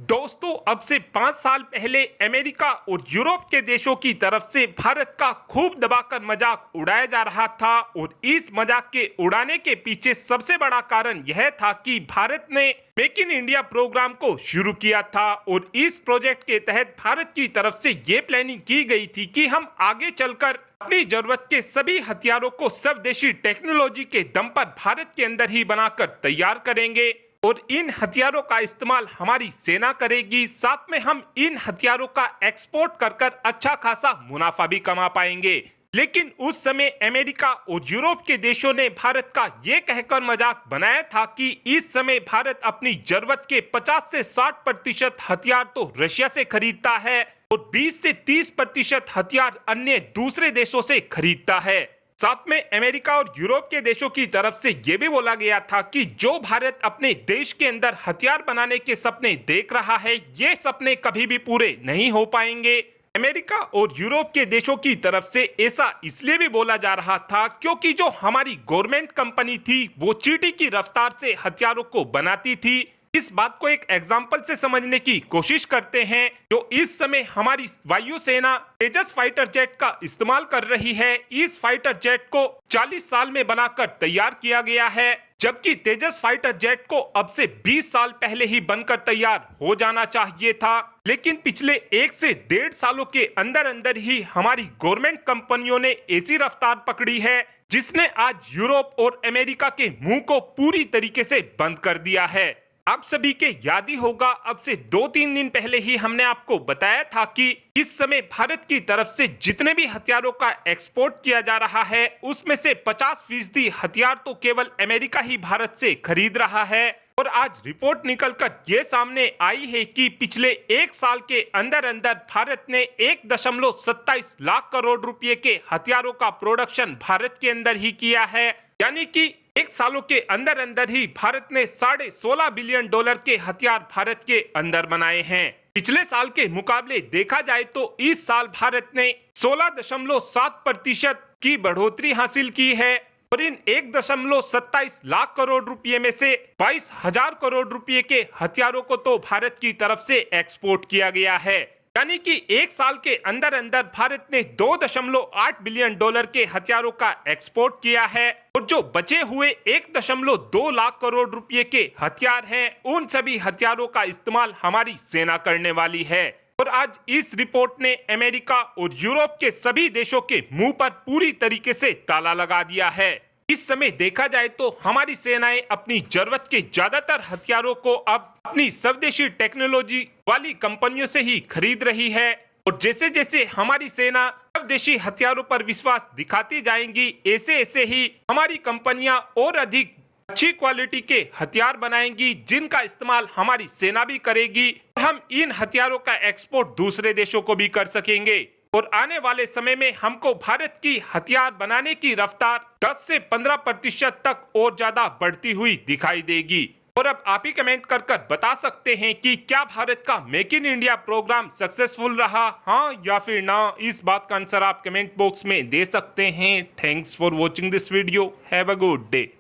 दोस्तों, अब से 5 साल पहले अमेरिका और यूरोप के देशों की तरफ से भारत का खूब दबाकर मजाक उड़ाया जा रहा था और इस मजाक के उड़ाने के पीछे सबसे बड़ा कारण यह था कि भारत ने मेक इन इंडिया प्रोग्राम को शुरू किया था और इस प्रोजेक्ट के तहत भारत की तरफ से ये प्लानिंग की गई थी कि हम आगे चलकर अपनी जरूरत के सभी हथियारों को स्वदेशी टेक्नोलॉजी के दम पर भारत के अंदर ही बनाकर तैयार करेंगे और इन हथियारों का इस्तेमाल हमारी सेना करेगी। साथ में हम इन हथियारों का एक्सपोर्ट कर अच्छा खासा मुनाफा भी कमा पाएंगे। लेकिन उस समय अमेरिका और यूरोप के देशों ने भारत का ये कहकर मजाक बनाया था कि इस समय भारत अपनी जरूरत के 50 से 60% हथियार तो रशिया से खरीदता है और 20 से 30% हथियार अन्य दूसरे देशों से खरीदता है। साथ में अमेरिका और यूरोप के देशों की तरफ से यह भी बोला गया था कि जो भारत अपने देश के अंदर हथियार बनाने के सपने देख रहा है, ये सपने कभी भी पूरे नहीं हो पाएंगे। अमेरिका और यूरोप के देशों की तरफ से ऐसा इसलिए भी बोला जा रहा था क्योंकि जो हमारी गवर्नमेंट कंपनी थी वो चींटी की रफ्तार से हथियारों को बनाती थी। इस बात को एक एग्जाम्पल से समझने की कोशिश करते हैं। जो इस समय हमारी वायुसेना तेजस फाइटर जेट का इस्तेमाल कर रही है, इस फाइटर जेट को 40 साल में बनाकर तैयार किया गया है, जबकि तेजस फाइटर जेट को अब से 20 साल पहले ही बनकर तैयार हो जाना चाहिए था। लेकिन पिछले 1 से 1.5 सालों के अंदर अंदर ही हमारी गवर्नमेंट कंपनियों ने ऐसी रफ्तार पकड़ी है जिसने आज यूरोप और अमेरिका के मुंह को पूरी तरीके से बंद कर दिया है। आप सभी के याद ही होगा, अब से 2-3 दिन पहले ही हमने आपको बताया था कि इस समय भारत की तरफ से जितने भी हथियारों का एक्सपोर्ट किया जा रहा है उसमें से 50% हथियार तो केवल अमेरिका ही भारत से खरीद रहा है। और आज रिपोर्ट निकलकर ये सामने आई है कि पिछले 1 साल के अंदर अंदर भारत ने 1.27 लाख करोड़ रुपए के हथियारों का प्रोडक्शन भारत के अंदर ही किया है। यानी कि 1 सालों के अंदर अंदर ही भारत ने $16.5 बिलियन के हथियार भारत के अंदर बनाए हैं। पिछले साल के मुकाबले देखा जाए तो इस साल भारत ने 16.7% की बढ़ोतरी हासिल की है और इन 1.27 लाख करोड़ रुपए में से 22,000 करोड़ रुपए के हथियारों को तो भारत की तरफ से एक्सपोर्ट किया गया है। यानी कि 1 साल के अंदर अंदर भारत ने $2.8 बिलियन के हथियारों का एक्सपोर्ट किया है और जो बचे हुए 1.2 लाख करोड़ रुपए के हथियार हैं, उन सभी हथियारों का इस्तेमाल हमारी सेना करने वाली है। और आज इस रिपोर्ट ने अमेरिका और यूरोप के सभी देशों के मुंह पर पूरी तरीके से ताला लगा दिया है। इस समय देखा जाए तो हमारी सेनाएं अपनी जरूरत के ज्यादातर हथियारों को अब अपनी स्वदेशी टेक्नोलॉजी वाली कंपनियों से ही खरीद रही है और जैसे जैसे हमारी सेना स्वदेशी हथियारों पर विश्वास दिखाती जाएंगी, ऐसे ऐसे ही हमारी कंपनियां और अधिक अच्छी क्वालिटी के हथियार बनाएंगी जिनका इस्तेमाल हमारी सेना भी करेगी और हम इन हथियारों का एक्सपोर्ट दूसरे देशों को भी कर सकेंगे। और आने वाले समय में हमको भारत की हथियार बनाने की रफ्तार 10 से 15% तक और ज्यादा बढ़ती हुई दिखाई देगी। और अब आप ही कमेंट कर बता सकते हैं कि क्या भारत का make in India program successful रहा, हाँ या फिर ना। इस बात का आंसर आप कमेंट बॉक्स में दे सकते हैं। Thanks for watching this video. Have a good day.